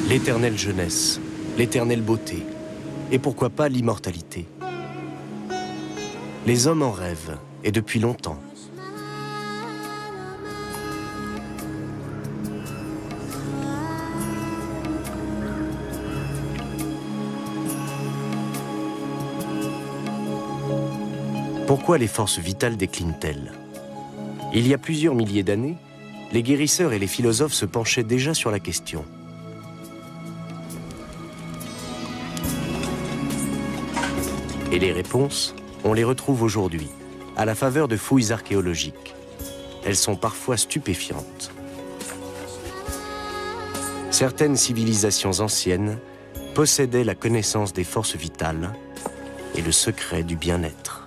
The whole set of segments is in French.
L'éternelle jeunesse, l'éternelle beauté, et pourquoi pas l'immortalité. Les hommes en rêvent, et depuis longtemps. Pourquoi les forces vitales déclinent-elles? Il y a plusieurs milliers d'années, les guérisseurs et les philosophes se penchaient déjà sur la question. Et les réponses, on les retrouve aujourd'hui, à la faveur de fouilles archéologiques. Elles sont parfois stupéfiantes. Certaines civilisations anciennes possédaient la connaissance des forces vitales et le secret du bien-être.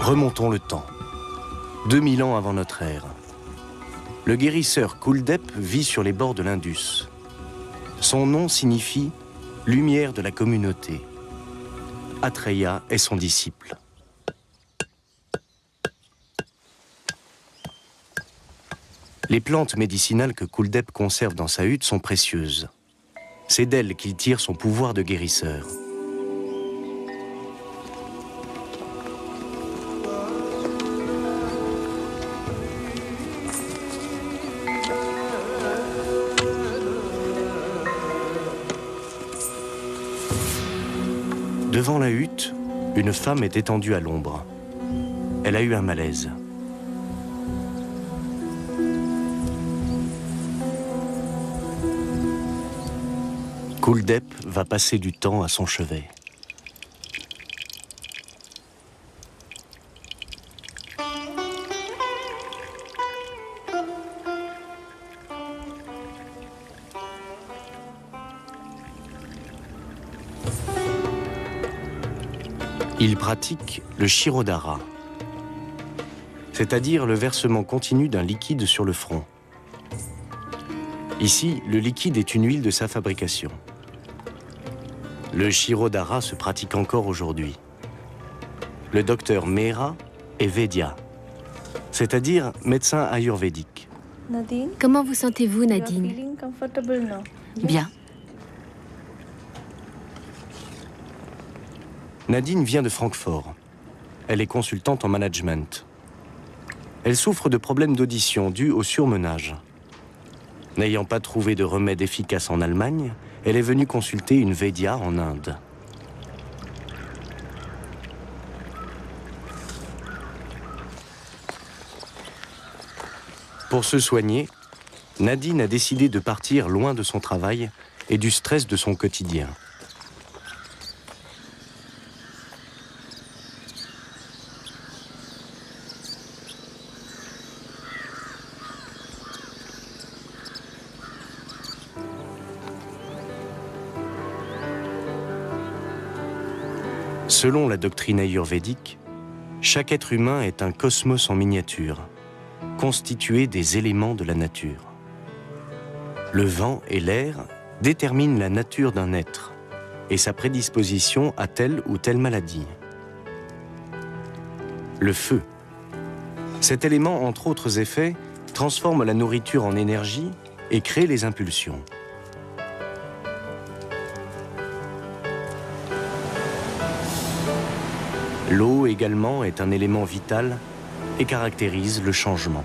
Remontons le temps, 2000 ans avant notre ère. Le guérisseur Kuldep vit sur les bords de l'Indus. Son nom signifie « lumière de la communauté ». Atreya est son disciple. Les plantes médicinales que Kuldep conserve dans sa hutte sont précieuses. C'est d'elles qu'il tire son pouvoir de guérisseur. Devant la hutte, une femme est étendue à l'ombre. Elle a eu un malaise. Kuldep va passer du temps à son chevet. Il pratique le Shirodhara, c'est-à-dire le versement continu d'un liquide sur le front. Ici, le liquide est une huile de sa fabrication. Le Shirodhara se pratique encore aujourd'hui. Le docteur Mehra est Védia, c'est-à-dire médecin ayurvédique. Comment vous sentez-vous, Nadine? Bien. Nadine vient de Francfort. Elle est consultante en management. Elle souffre de problèmes d'audition dus au surmenage. N'ayant pas trouvé de remède efficace en Allemagne, elle est venue consulter une Védia en Inde. Pour se soigner, Nadine a décidé de partir loin de son travail et du stress de son quotidien. Selon la doctrine ayurvédique, chaque être humain est un cosmos en miniature, constitué des éléments de la nature. Le vent et l'air déterminent la nature d'un être et sa prédisposition à telle ou telle maladie. Le feu. Cet élément, entre autres effets, transforme la nourriture en énergie et crée les impulsions. L'eau également est un élément vital et caractérise le changement.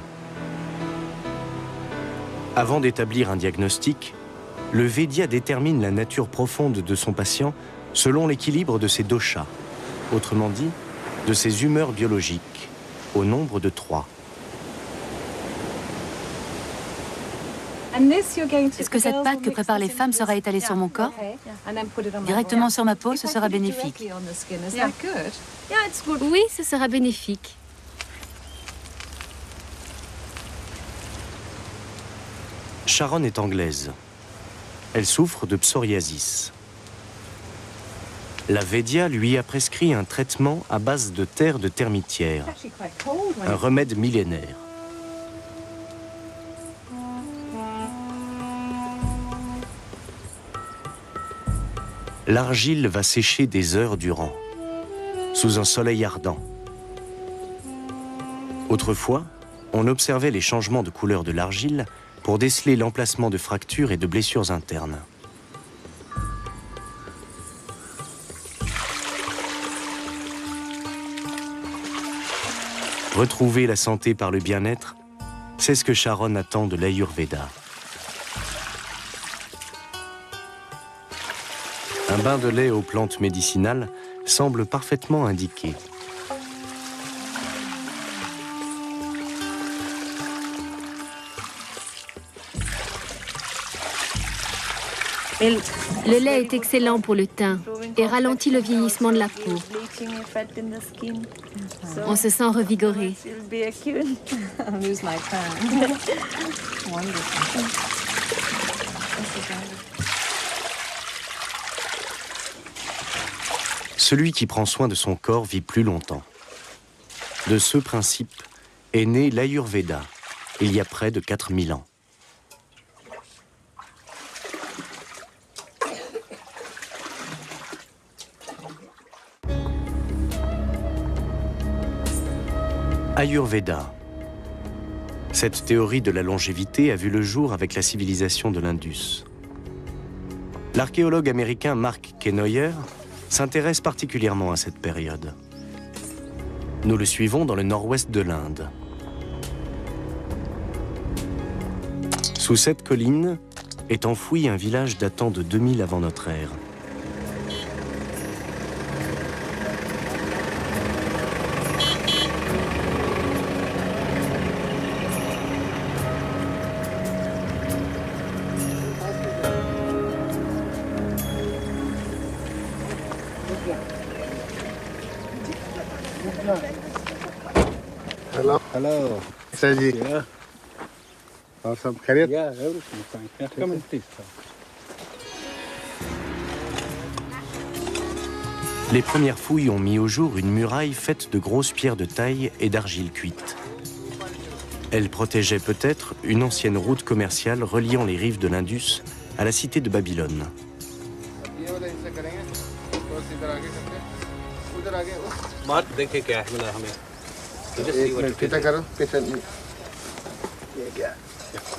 Avant d'établir un diagnostic, le Védia détermine la nature profonde de son patient selon l'équilibre de ses doshas, autrement dit, de ses humeurs biologiques, au nombre de 3. Est-ce que cette pâte que préparent les femmes sera étalée sur mon corps? Directement sur ma peau, ce sera bénéfique. Oui, ce sera bénéfique. Sharon est anglaise. Elle souffre de psoriasis. La Vedya lui a prescrit un traitement à base de terre de termitière, un remède millénaire. L'argile va sécher des heures durant, sous un soleil ardent. Autrefois, on observait les changements de couleur de l'argile pour déceler l'emplacement de fractures et de blessures internes. Retrouver la santé par le bien-être, c'est ce que Sharon attend de l'Ayurveda. Un bain de lait aux plantes médicinales semble parfaitement indiqué. Le lait est excellent pour le teint et ralentit le vieillissement de la peau. On se sent revigoré. Celui qui prend soin de son corps vit plus longtemps. De ce principe est né l'Ayurveda, il y a près de 4000 ans. Ayurveda. Cette théorie de la longévité a vu le jour avec la civilisation de l'Indus. L'archéologue américain Mark Kenoyer s'intéresse particulièrement à cette période. Nous le suivons dans le nord-ouest de l'Inde. Sous cette colline est enfoui un village datant de 2000 avant notre ère. Hello. Hello. Saji. Yeah. Awesome. Khairat? Yeah, everything fine. Yeah, come in, please. Les premières fouilles ont mis au jour une muraille faite de grosses pierres de taille et d'argile cuite. Elle protégeait peut-être une ancienne route commerciale reliant les rives de l'Indus à la cité de Babylone.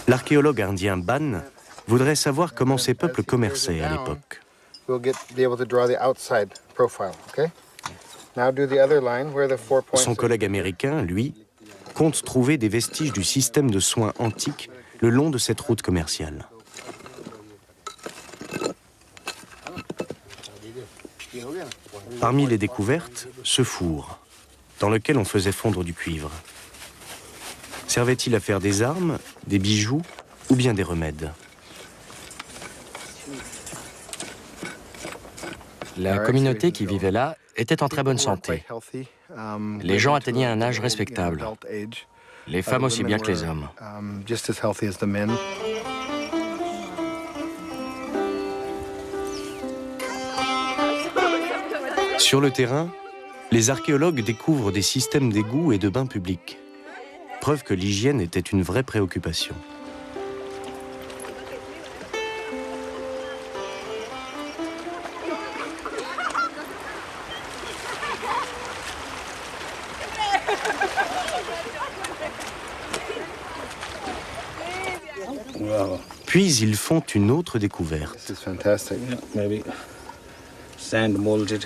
L'archéologue indien Ban voudrait savoir comment ces peuples commerçaient à l'époque. Son collègue américain, lui, compte trouver des vestiges du système de soins antique le long de cette route commerciale. Parmi les découvertes, ce four, dans lequel on faisait fondre du cuivre. Servait-il à faire des armes, des bijoux ou bien des remèdes? La communauté qui vivait là était en très bonne santé. Les gens atteignaient un âge respectable. Les femmes aussi bien que les hommes. Sur le terrain, les archéologues découvrent des systèmes d'égouts et de bains publics. Preuve que l'hygiène était une vraie préoccupation. Wow. Puis ils font une autre découverte. This is fantastic. Yeah, maybe sand molded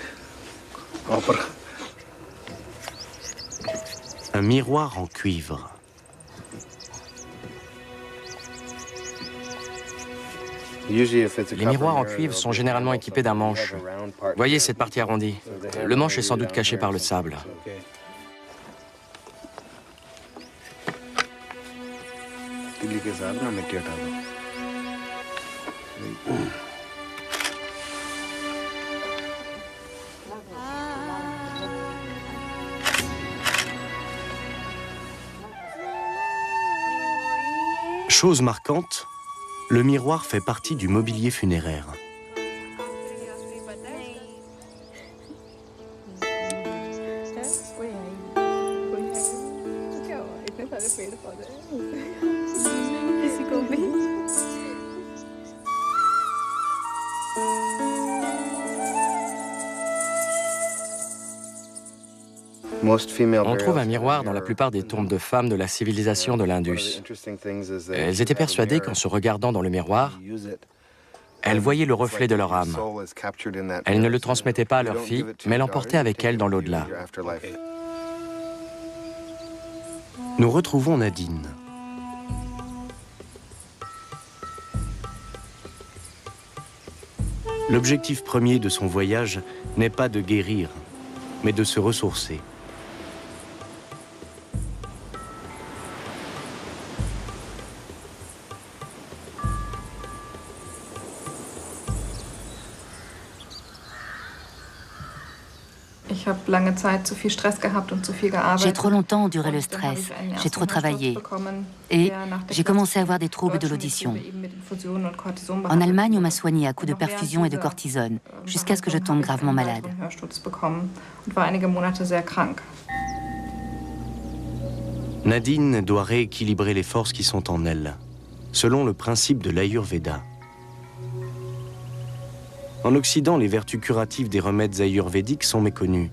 copper. Un miroir en cuivre. Les miroirs en cuivre sont généralement équipés d'un manche. Voyez cette partie arrondie. Le manche est sans doute caché par le sable. Okay. Chose marquante, le miroir fait partie du mobilier funéraire. On trouve un miroir dans la plupart des tombes de femmes de la civilisation de l'Indus. Elles étaient persuadées qu'en se regardant dans le miroir, elles voyaient le reflet de leur âme. Elles ne le transmettaient pas à leur fille, mais l'emportaient avec elles dans l'au-delà. Nous retrouvons Nadine. L'objectif premier de son voyage n'est pas de guérir, mais de se ressourcer. J'ai trop longtemps enduré le stress, j'ai trop travaillé et j'ai commencé à avoir des troubles de l'audition. En Allemagne, on m'a soigné à coups de perfusion et de cortisone, jusqu'à ce que je tombe gravement malade. Nadine doit rééquilibrer les forces qui sont en elle, selon le principe de l'Ayurveda. En Occident, les vertus curatives des remèdes ayurvédiques sont méconnues.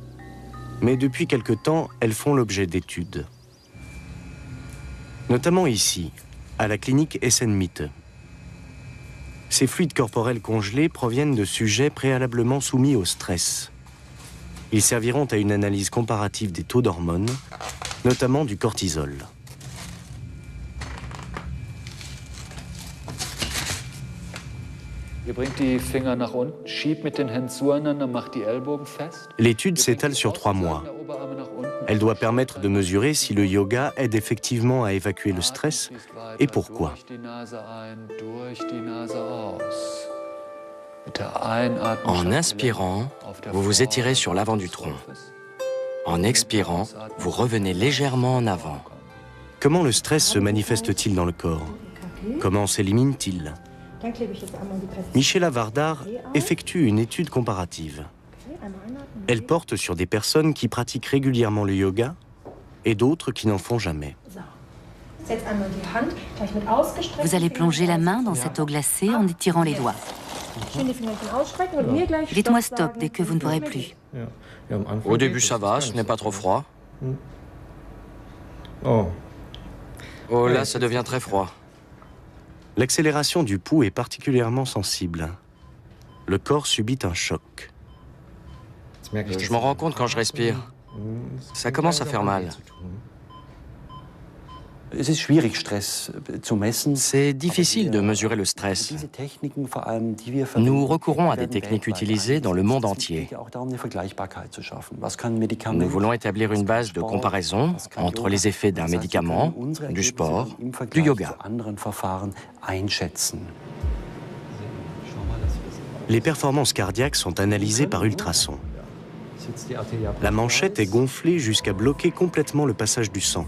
Mais depuis quelque temps, elles font l'objet d'études. Notamment ici, à la clinique Essen-Mitte. Ces fluides corporels congelés proviennent de sujets préalablement soumis au stress. Ils serviront à une analyse comparative des taux d'hormones, notamment du cortisol. L'étude s'étale sur 3 mois. Elle doit permettre de mesurer si le yoga aide effectivement à évacuer le stress et pourquoi. En inspirant, vous vous étirez sur l'avant du tronc. En expirant, vous revenez légèrement en avant. Comment le stress se manifeste-t-il dans le corps? Comment s'élimine-t-il? Michela Vardar effectue une étude comparative. Elle porte sur des personnes qui pratiquent régulièrement le yoga et d'autres qui n'en font jamais. Vous allez plonger la main dans cette eau glacée en étirant les doigts. Dites-moi stop dès que vous ne pourrez plus. Au début, ça va, ce n'est pas trop froid. Oh là, ça devient très froid. L'accélération du pouls est particulièrement sensible. Le corps subit un choc. Je m'en rends compte quand je respire. Ça commence à faire mal. C'est difficile de mesurer le stress. Nous recourons à des techniques utilisées dans le monde entier. Nous voulons établir une base de comparaison entre les effets d'un médicament, du sport, du yoga. Les performances cardiaques sont analysées par ultrasons. La manchette est gonflée jusqu'à bloquer complètement le passage du sang.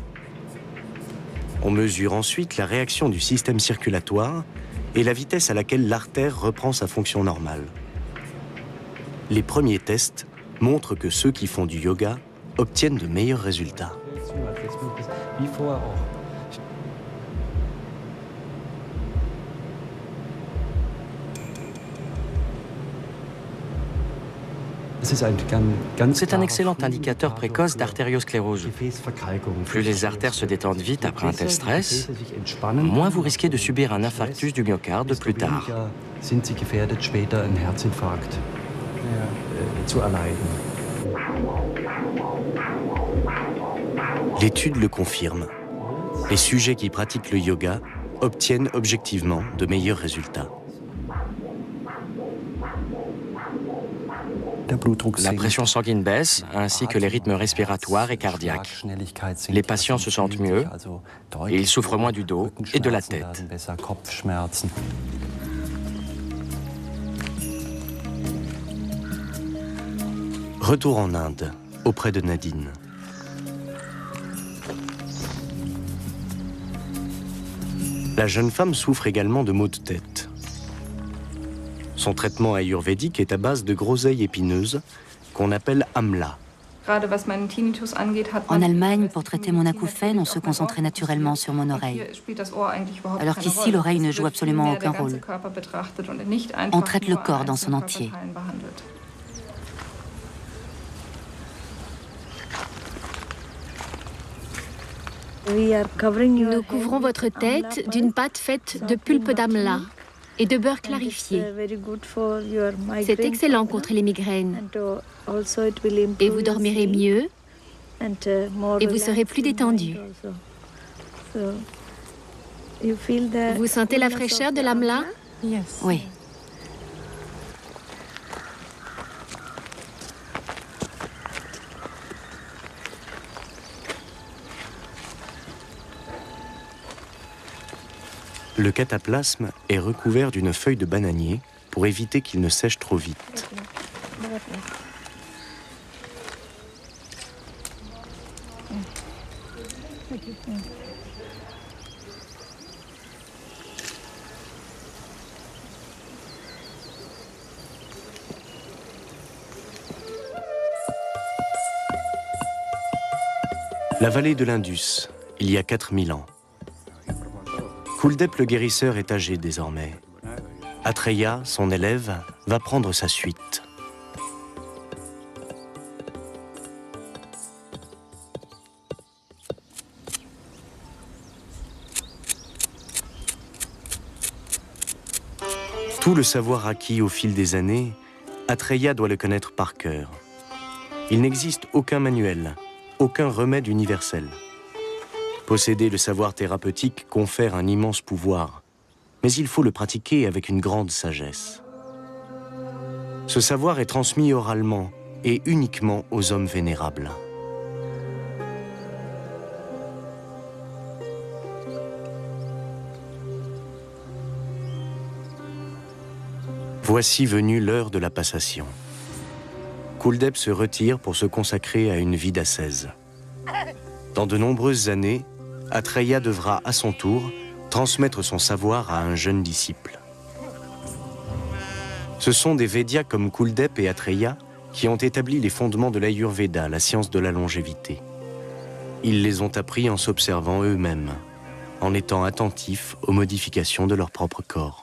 On mesure ensuite la réaction du système circulatoire et la vitesse à laquelle l'artère reprend sa fonction normale. Les premiers tests montrent que ceux qui font du yoga obtiennent de meilleurs résultats. C'est un excellent indicateur précoce d'artériosclérose. Plus les artères se détendent vite après un tel stress, moins vous risquez de subir un infarctus du myocarde plus tard. L'étude le confirme. Les sujets qui pratiquent le yoga obtiennent objectivement de meilleurs résultats. La pression sanguine baisse, ainsi que les rythmes respiratoires et cardiaques. Les patients se sentent mieux et ils souffrent moins du dos et de la tête. Retour en Inde, auprès de Nadine. La jeune femme souffre également de maux de tête. Son traitement ayurvédique est à base de groseilles épineuses qu'on appelle amla. En Allemagne, pour traiter mon acouphène, on se concentrait naturellement sur mon oreille. Alors qu'ici, l'oreille ne joue absolument aucun rôle. On traite le corps dans son entier. Nous couvrons votre tête d'une pâte faite de pulpe d'amla et de beurre clarifié. C'est excellent contre les migraines. Et vous dormirez mieux et vous serez plus détendu. Vous sentez la fraîcheur de l'amla? Oui. Le cataplasme est recouvert d'une feuille de bananier pour éviter qu'il ne sèche trop vite. La vallée de l'Indus, il y a 4000 ans. Kuldep le guérisseur est âgé désormais. Atreya, son élève, va prendre sa suite. Tout le savoir acquis au fil des années, Atreya doit le connaître par cœur. Il n'existe aucun manuel, aucun remède universel. Posséder le savoir thérapeutique confère un immense pouvoir, mais il faut le pratiquer avec une grande sagesse. Ce savoir est transmis oralement et uniquement aux hommes vénérables. Voici venue l'heure de la passation. Kuldep se retire pour se consacrer à une vie d'ascèse. Dans de nombreuses années, Atreya devra à son tour transmettre son savoir à un jeune disciple. Ce sont des Védias comme Kuldep et Atreya qui ont établi les fondements de l'Ayurveda, la science de la longévité. Ils les ont appris en s'observant eux-mêmes, en étant attentifs aux modifications de leur propre corps.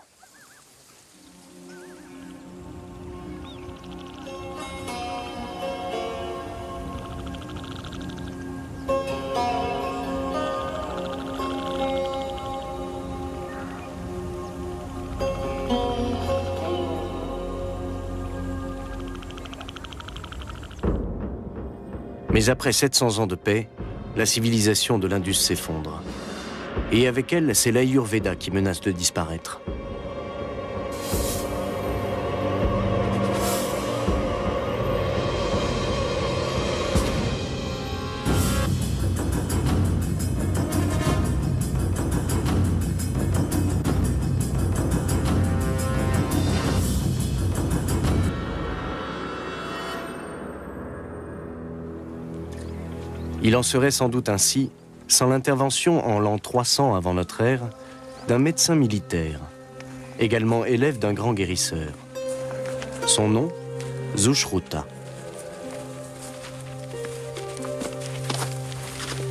Mais après 700 ans de paix, la civilisation de l'Indus s'effondre. Et avec elle, c'est l'Ayurveda qui menace de disparaître. Il en serait sans doute ainsi sans l'intervention en l'an 300 avant notre ère d'un médecin militaire, également élève d'un grand guérisseur. Son nom, Sushruta.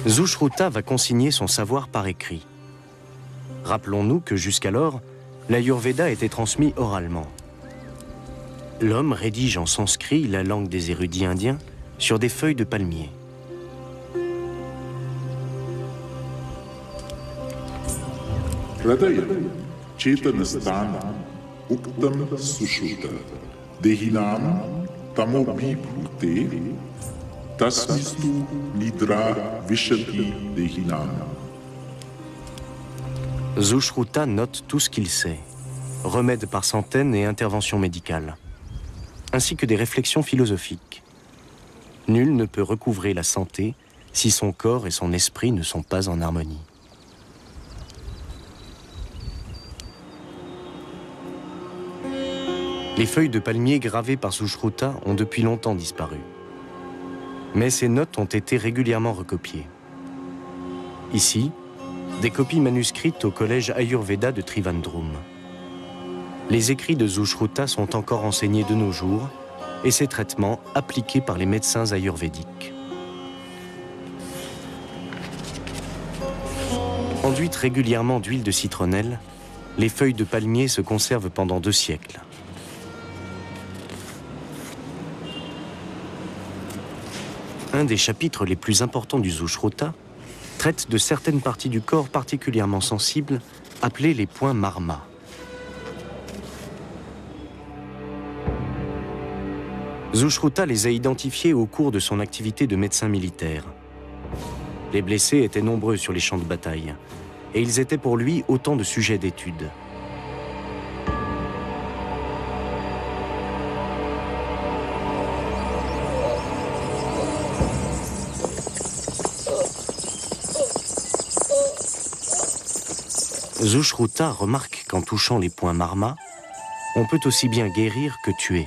Sushruta va consigner son savoir par écrit. Rappelons-nous que jusqu'alors, l'Ayurveda était transmis oralement. L'homme rédige en sanskrit, la langue des érudits indiens, sur des feuilles de palmier. Hradaya, Chetanastana, Uktam Sushruta, Dehinam, Tamobi Bhute, Tasmistu Nidra Vishati Dehinam. Sushruta note tout ce qu'il sait, remèdes par centaines et interventions médicales, ainsi que des réflexions philosophiques. Nul ne peut recouvrer la santé si son corps et son esprit ne sont pas en harmonie. Les feuilles de palmier gravées par Sushruta ont depuis longtemps disparu. Mais ces notes ont été régulièrement recopiées. Ici, des copies manuscrites au collège Ayurveda de Trivandrum. Les écrits de Sushruta sont encore enseignés de nos jours et ces traitements appliqués par les médecins ayurvédiques. Enduites régulièrement d'huile de citronnelle, les feuilles de palmier se conservent pendant 2 siècles. Un des chapitres les plus importants du Sushruta traite de certaines parties du corps particulièrement sensibles, appelées les points marma. Sushruta les a identifiés au cours de son activité de médecin militaire. Les blessés étaient nombreux sur les champs de bataille, et ils étaient pour lui autant de sujets d'étude. Sushruta remarque qu'en touchant les points marma, on peut aussi bien guérir que tuer.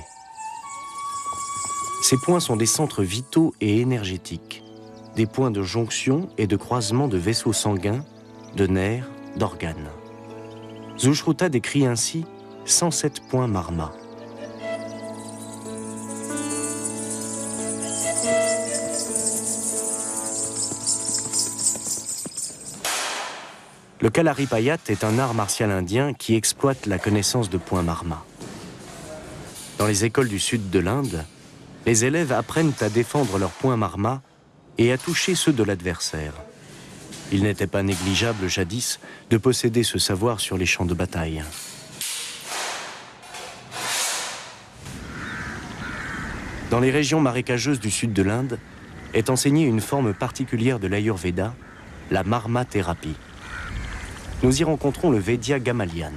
Ces points sont des centres vitaux et énergétiques, des points de jonction et de croisement de vaisseaux sanguins, de nerfs, d'organes. Sushruta décrit ainsi 107 points marma. Le Kalaripayat est un art martial indien qui exploite la connaissance de points marma. Dans les écoles du sud de l'Inde, les élèves apprennent à défendre leurs points marma et à toucher ceux de l'adversaire. Il n'était pas négligeable jadis de posséder ce savoir sur les champs de bataille. Dans les régions marécageuses du sud de l'Inde est enseignée une forme particulière de l'Ayurveda, la marma-thérapie. Nous y rencontrons le Vaidya Gamalian.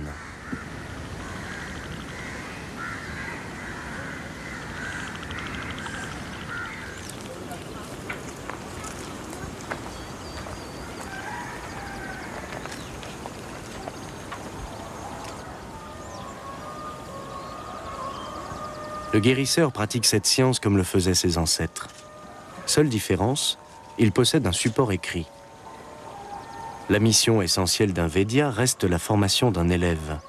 Le guérisseur pratique cette science comme le faisaient ses ancêtres. Seule différence, il possède un support écrit. La mission essentielle d'un Védia reste la formation d'un élève.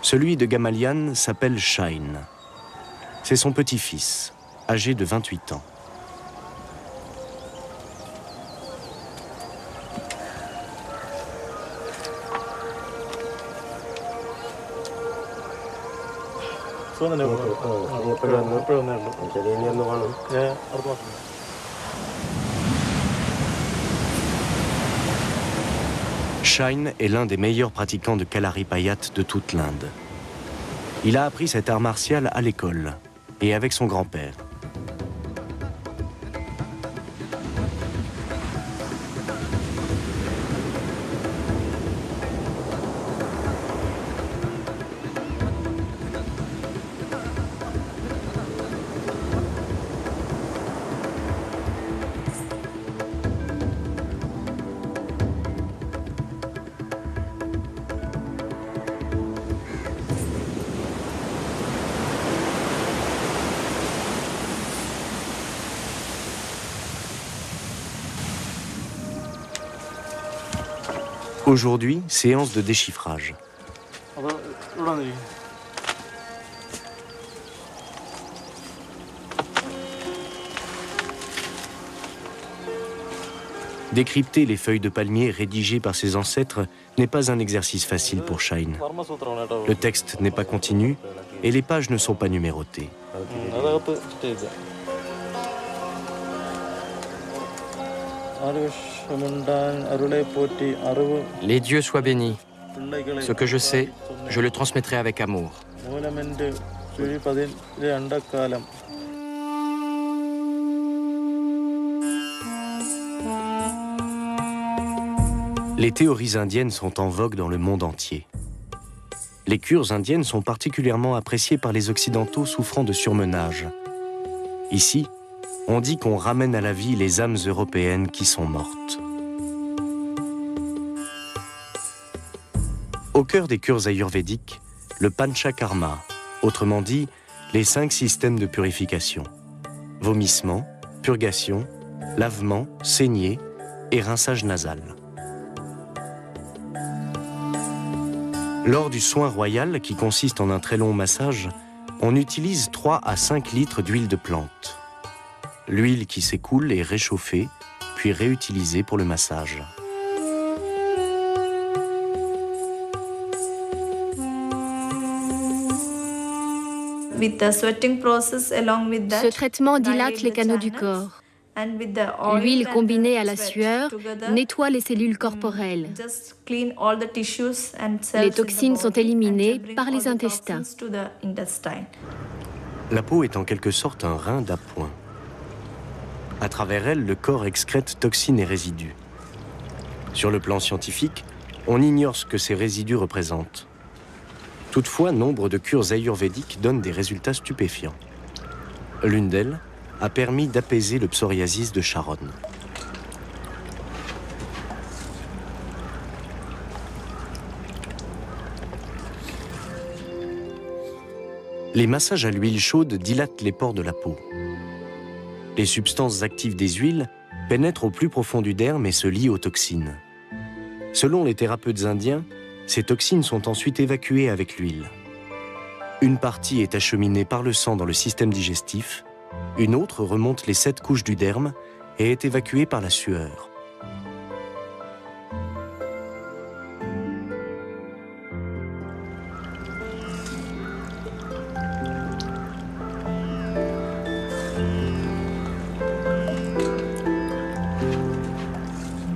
Celui de Gamalian s'appelle Shine. C'est son petit-fils, âgé de 28 ans. Shine est l'un des meilleurs pratiquants de Kalaripayat de toute l'Inde. Il a appris cet art martial à l'école et avec son grand-père. Aujourd'hui, séance de déchiffrage. Décrypter les feuilles de palmier rédigées par ses ancêtres n'est pas un exercice facile pour Shine. Le texte n'est pas continu et les pages ne sont pas numérotées. Les dieux soient bénis. Ce que je sais, je le transmettrai avec amour. Les théories indiennes sont en vogue dans le monde entier. Les cures indiennes sont particulièrement appréciées par les Occidentaux souffrant de surmenage. Ici, on dit qu'on ramène à la vie les âmes européennes qui sont mortes. Au cœur des cures ayurvédiques, le panchakarma, autrement dit, les 5 systèmes de purification. Vomissement, purgation, lavement, saignée et rinçage nasal. Lors du soin royal, qui consiste en un très long massage, on utilise 3 à 5 litres d'huile de plante. L'huile qui s'écoule est réchauffée, puis réutilisée pour le massage. Ce traitement dilate les canaux du corps. L'huile combinée à la sueur nettoie les cellules corporelles. Les toxines sont éliminées par les intestins. La peau est en quelque sorte un rein d'appoint. À travers elle, le corps excrète toxines et résidus. Sur le plan scientifique, on ignore ce que ces résidus représentent. Toutefois, nombre de cures ayurvédiques donnent des résultats stupéfiants. L'une d'elles a permis d'apaiser le psoriasis de Sharon. Les massages à l'huile chaude dilatent les pores de la peau. Les substances actives des huiles pénètrent au plus profond du derme et se lient aux toxines. Selon les thérapeutes indiens, ces toxines sont ensuite évacuées avec l'huile. Une partie est acheminée par le sang dans le système digestif, une autre remonte les 7 couches du derme et est évacuée par la sueur.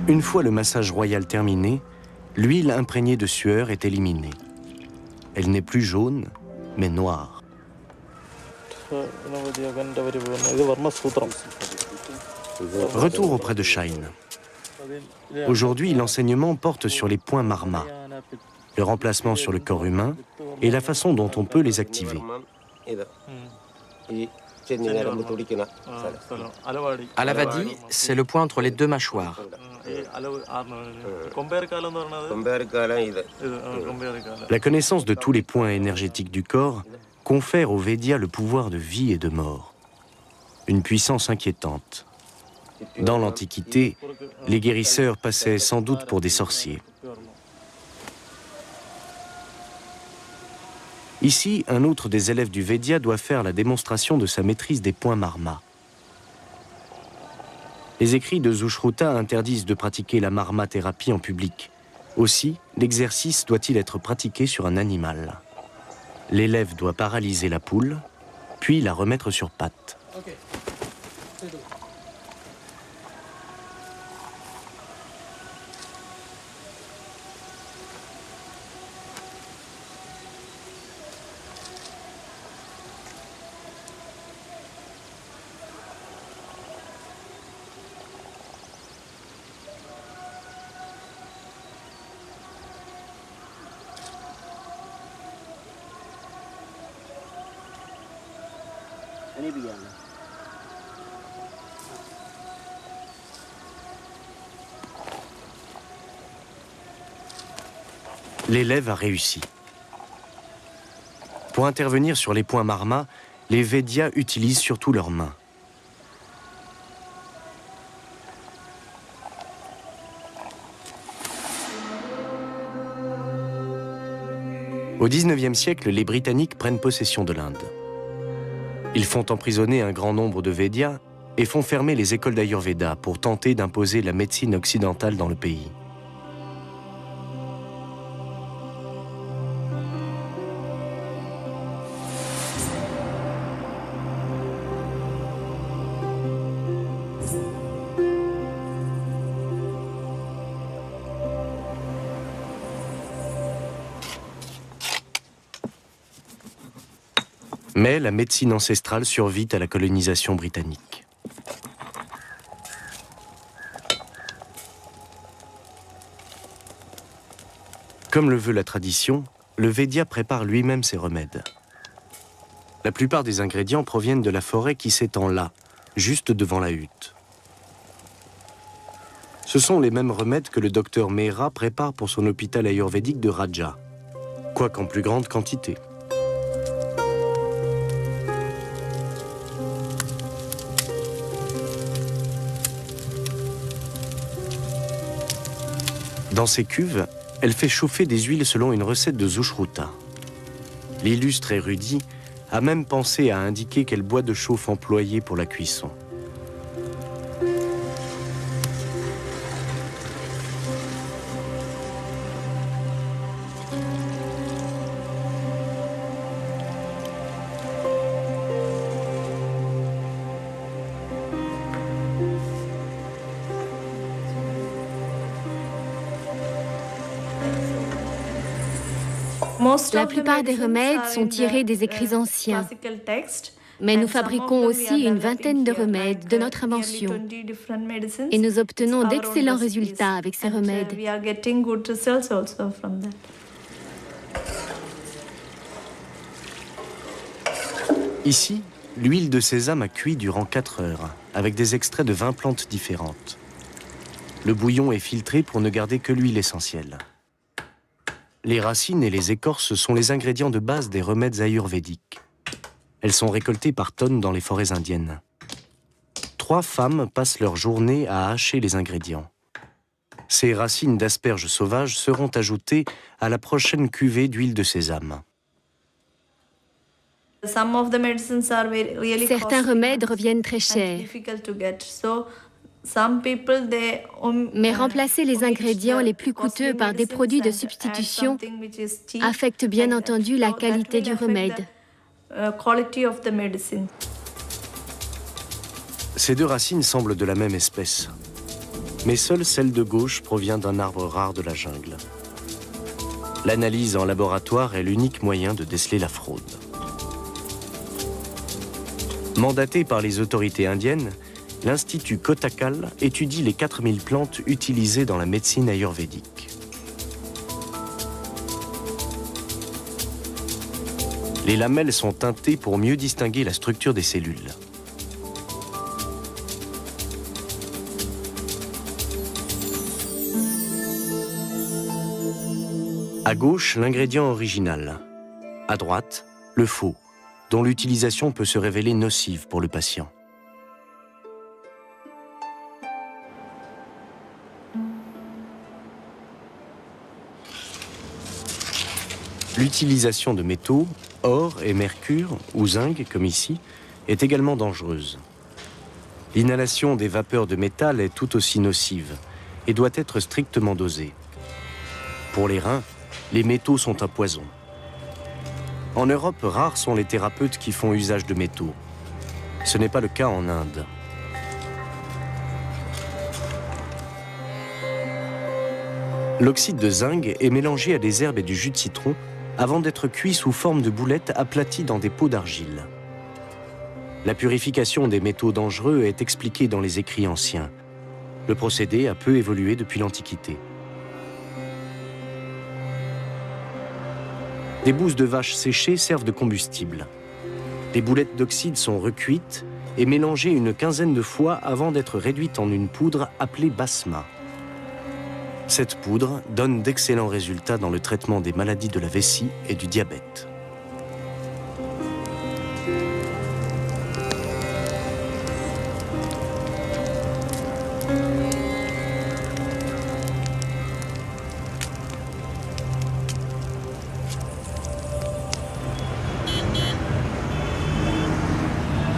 Une fois le massage royal terminé, l'huile imprégnée de sueur est éliminée. Elle n'est plus jaune, mais noire. Retour auprès de Shine. Aujourd'hui, l'enseignement porte sur les points marma, leur emplacement sur le corps humain et la façon dont on peut les activer. Alavadi, c'est le point entre les deux mâchoires. La connaissance de tous les points énergétiques du corps confère aux Védias le pouvoir de vie et de mort. Une puissance inquiétante. Dans l'Antiquité, les guérisseurs passaient sans doute pour des sorciers. Ici, un autre des élèves du Védia doit faire la démonstration de sa maîtrise des points marma. Les écrits de Sushruta interdisent de pratiquer la marma-thérapie en public. Aussi, l'exercice doit-il être pratiqué sur un animal. L'élève doit paralyser la poule, puis la remettre sur pattes. L'élève a réussi. Pour intervenir sur les points marma, les Védias utilisent surtout leurs mains. Au XIXe siècle, les Britanniques prennent possession de l'Inde. Ils font emprisonner un grand nombre de Védias et font fermer les écoles d'Ayurveda pour tenter d'imposer la médecine occidentale dans le pays. Mais la médecine ancestrale survit à la colonisation britannique. Comme le veut la tradition, le Védia prépare lui-même ses remèdes. La plupart des ingrédients proviennent de la forêt qui s'étend là, juste devant la hutte. Ce sont les mêmes remèdes que le docteur Mehra prépare pour son hôpital ayurvédique de Raja, quoiqu'en plus grande quantité. Dans ces cuves, Elle fait chauffer des huiles selon une recette de Zushruta. L'illustre érudit a même pensé à indiquer quel bois de chauffe employer pour la cuisson. La plupart des remèdes sont tirés des écrits anciens, mais nous fabriquons aussi une vingtaine de remèdes de notre invention et nous obtenons d'excellents résultats avec ces remèdes. Ici, l'huile de sésame a cuit durant 4 heures, avec des extraits de 20 plantes différentes. Le bouillon est filtré pour ne garder que l'huile essentielle. Les racines et les écorces sont les ingrédients de base des remèdes ayurvédiques. Elles sont récoltées par tonnes dans les forêts indiennes. 3 femmes passent leur journée à hacher les ingrédients. Ces racines d'asperges sauvages seront ajoutées à la prochaine cuvée d'huile de sésame. Certains remèdes reviennent très chers. Mais remplacer les ingrédients les plus coûteux par des produits de substitution affecte bien entendu la qualité du remède. Ces 2 racines semblent de la même espèce, mais seule celle de gauche provient d'un arbre rare de la jungle. L'analyse en laboratoire est l'unique moyen de déceler la fraude. Mandaté par les autorités indiennes, l'Institut Kottakkal étudie les 4000 plantes utilisées dans la médecine ayurvédique. Les lamelles sont teintées pour mieux distinguer la structure des cellules. À gauche, l'ingrédient original. À droite, le faux, dont l'utilisation peut se révéler nocive pour le patient. L'utilisation de métaux, or et mercure, ou zinc comme ici, est également dangereuse. L'inhalation des vapeurs de métal est tout aussi nocive et doit être strictement dosée. Pour les reins, les métaux sont un poison. En Europe, rares sont les thérapeutes qui font usage de métaux. Ce n'est pas le cas en Inde. L'oxyde de zinc est mélangé à des herbes et du jus de citron avant d'être cuit sous forme de boulettes aplaties dans des pots d'argile. La purification des métaux dangereux est expliquée dans les écrits anciens. Le procédé a peu évolué depuis l'Antiquité. Des bousses de vache séchées servent de combustible. Les boulettes d'oxyde sont recuites et mélangées une quinzaine de fois avant d'être réduites en une poudre appelée basma. Cette poudre donne d'excellents résultats dans le traitement des maladies de la vessie et du diabète.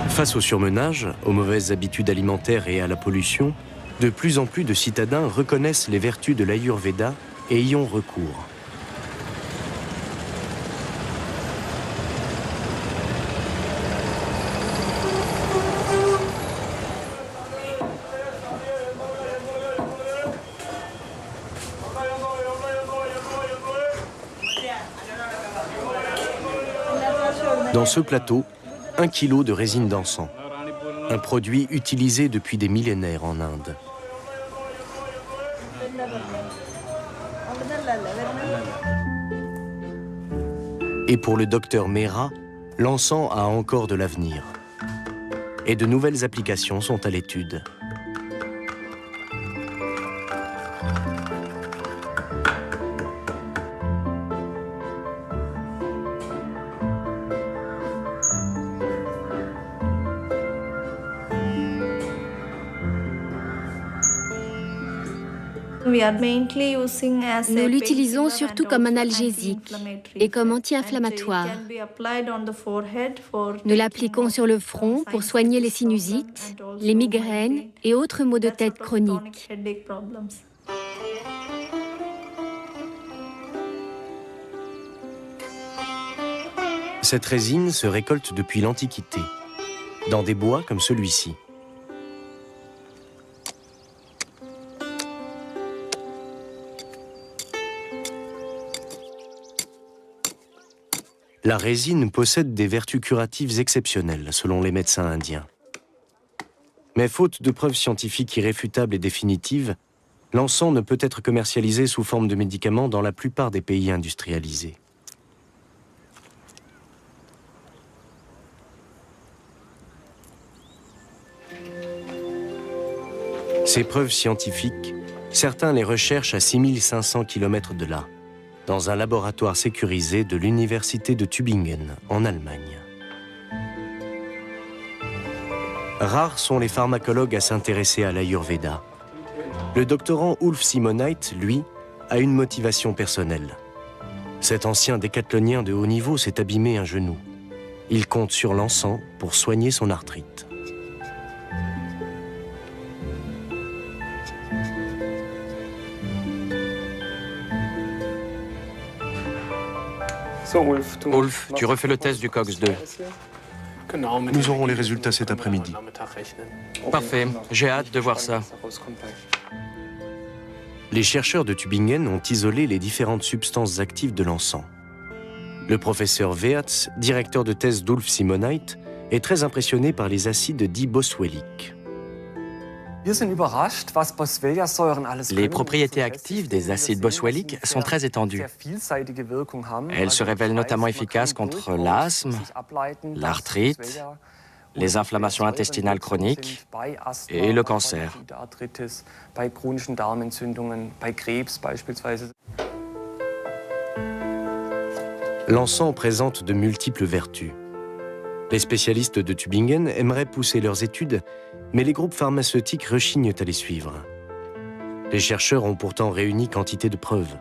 Face au surmenage, aux mauvaises habitudes alimentaires et à la pollution, de plus en plus de citadins reconnaissent les vertus de l'Ayurveda et y ont recours. Dans ce plateau, 1 kilo de résine d'encens, un produit utilisé depuis des millénaires en Inde. Et pour le docteur Mehra, l'encens a encore de l'avenir. Et de nouvelles applications sont à l'étude. Nous l'utilisons surtout comme analgésique et comme anti-inflammatoire. Nous l'appliquons sur le front pour soigner les sinusites, les migraines et autres maux de tête chroniques. Cette résine se récolte depuis l'Antiquité, dans des bois comme celui-ci. La résine possède des vertus curatives exceptionnelles, selon les médecins indiens. Mais faute de preuves scientifiques irréfutables et définitives, l'encens ne peut être commercialisé sous forme de médicament dans la plupart des pays industrialisés. Ces preuves scientifiques, certains les recherchent à 6500 km de là, dans un laboratoire sécurisé de l'université de Tübingen, en Allemagne. Rares sont les pharmacologues à s'intéresser à l'Ayurveda. Le doctorant Ulf Simoneit, lui, a une motivation personnelle. Cet ancien décathlonien de haut niveau s'est abîmé un genou. Il compte sur l'encens pour soigner son arthrite. Ulf, tu refais le test du COX-2. Nous aurons les résultats cet après-midi. Parfait, j'ai hâte de voir ça. Les chercheurs de Tübingen ont isolé les différentes substances actives de l'encens. Le professeur Weerts, directeur de thèse d'Ulf Simoneit, est très impressionné par les acides dits boswelliques. Les propriétés actives des acides boswelliques sont très étendues. Elles se révèlent notamment efficaces contre l'asthme, l'arthrite, les inflammations intestinales chroniques et le cancer. L'encens présente de multiples vertus. Les spécialistes de Tübingen aimeraient pousser leurs études, mais les groupes pharmaceutiques rechignent à les suivre. Les chercheurs ont pourtant réuni quantité de preuves.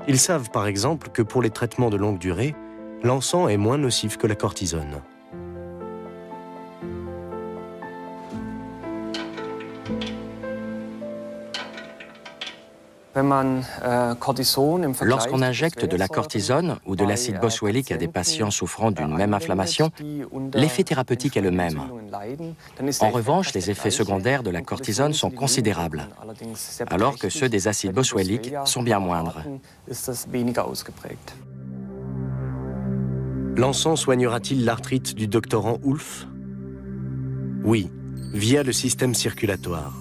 Ils savent par exemple que pour les traitements de longue durée, l'encens est moins nocif que la cortisone. Lorsqu'on injecte de la cortisone ou de l'acide boswellique à des patients souffrant d'une même inflammation, l'effet thérapeutique est le même. En revanche, les effets secondaires de la cortisone sont considérables, alors que ceux des acides boswelliques sont bien moindres. L'encens soignera-t-il l'arthrite du doctorant Ulf? Oui, via le système circulatoire.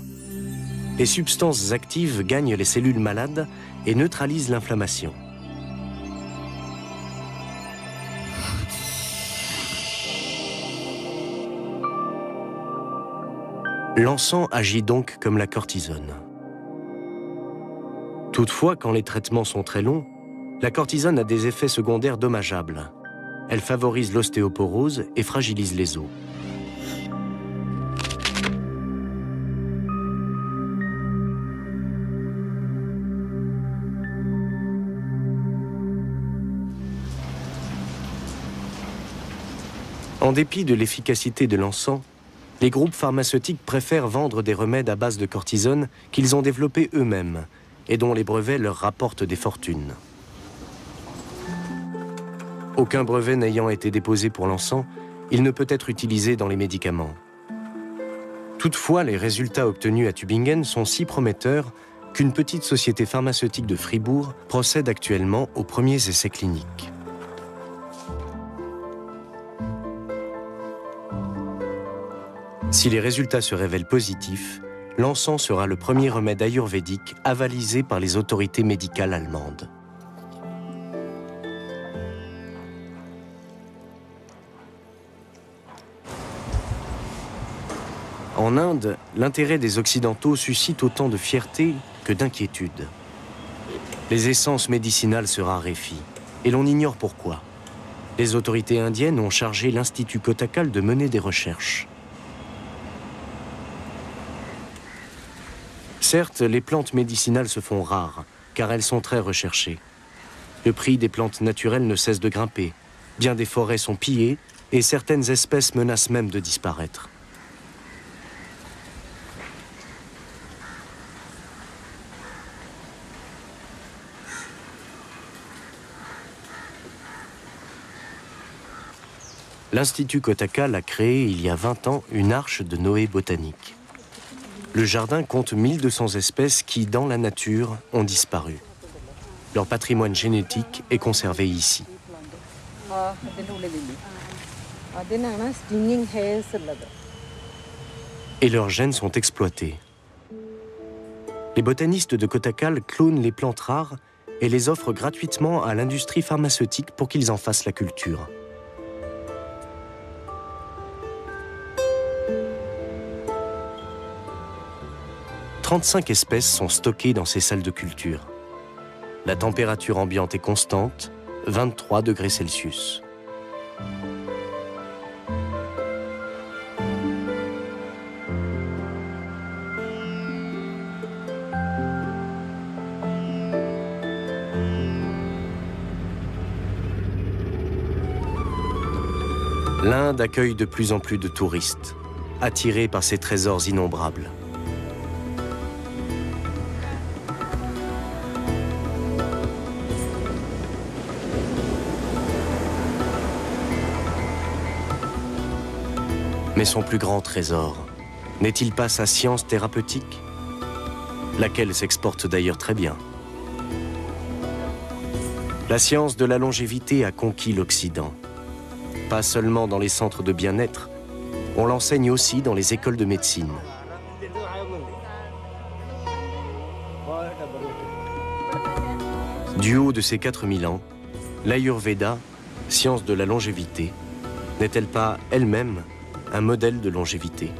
Les substances actives gagnent les cellules malades et neutralisent l'inflammation. L'encens agit donc comme la cortisone. Toutefois, quand les traitements sont très longs, la cortisone a des effets secondaires dommageables. Elle favorise l'ostéoporose et fragilise les os. En dépit de l'efficacité de l'encens, les groupes pharmaceutiques préfèrent vendre des remèdes à base de cortisone qu'ils ont développés eux-mêmes et dont les brevets leur rapportent des fortunes. Aucun brevet n'ayant été déposé pour l'encens, il ne peut être utilisé dans les médicaments. Toutefois, les résultats obtenus à Tübingen sont si prometteurs qu'une petite société pharmaceutique de Fribourg procède actuellement aux premiers essais cliniques. Si les résultats se révèlent positifs, l'encens sera le premier remède ayurvédique avalisé par les autorités médicales allemandes. En Inde, l'intérêt des Occidentaux suscite autant de fierté que d'inquiétude. Les essences médicinales se raréfient, et l'on ignore pourquoi. Les autorités indiennes ont chargé l'Institut Kotakal de mener des recherches. Certes, les plantes médicinales se font rares, car elles sont très recherchées. Le prix des plantes naturelles ne cesse de grimper. Bien des forêts sont pillées et certaines espèces menacent même de disparaître. L'Institut Kotakal a créé il y a 20 ans une arche de Noé botanique. Le jardin compte 1200 espèces qui, dans la nature, ont disparu. Leur patrimoine génétique est conservé ici. Et leurs gènes sont exploités. Les botanistes de Kotakal clonent les plantes rares et les offrent gratuitement à l'industrie pharmaceutique pour qu'ils en fassent la culture. « 35 espèces sont stockées dans ces salles de culture. La température ambiante est constante, 23 degrés Celsius. L'Inde accueille de plus en plus de touristes, attirés par ses trésors innombrables. Mais son plus grand trésor, n'est-il pas sa science thérapeutique, laquelle s'exporte d'ailleurs très bien? La science de la longévité a conquis l'Occident. Pas seulement dans les centres de bien-être, on l'enseigne aussi dans les écoles de médecine. Du haut de ses 4000 ans, l'Ayurveda, science de la longévité, n'est-elle pas elle-même un modèle de longévité?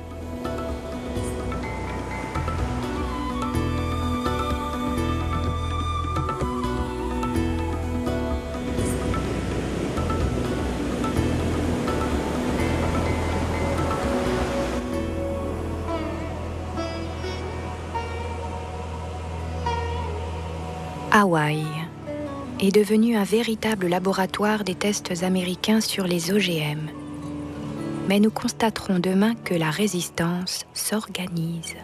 Hawaï est devenu un véritable laboratoire des tests américains sur les OGM. Mais nous constaterons demain que la résistance s'organise.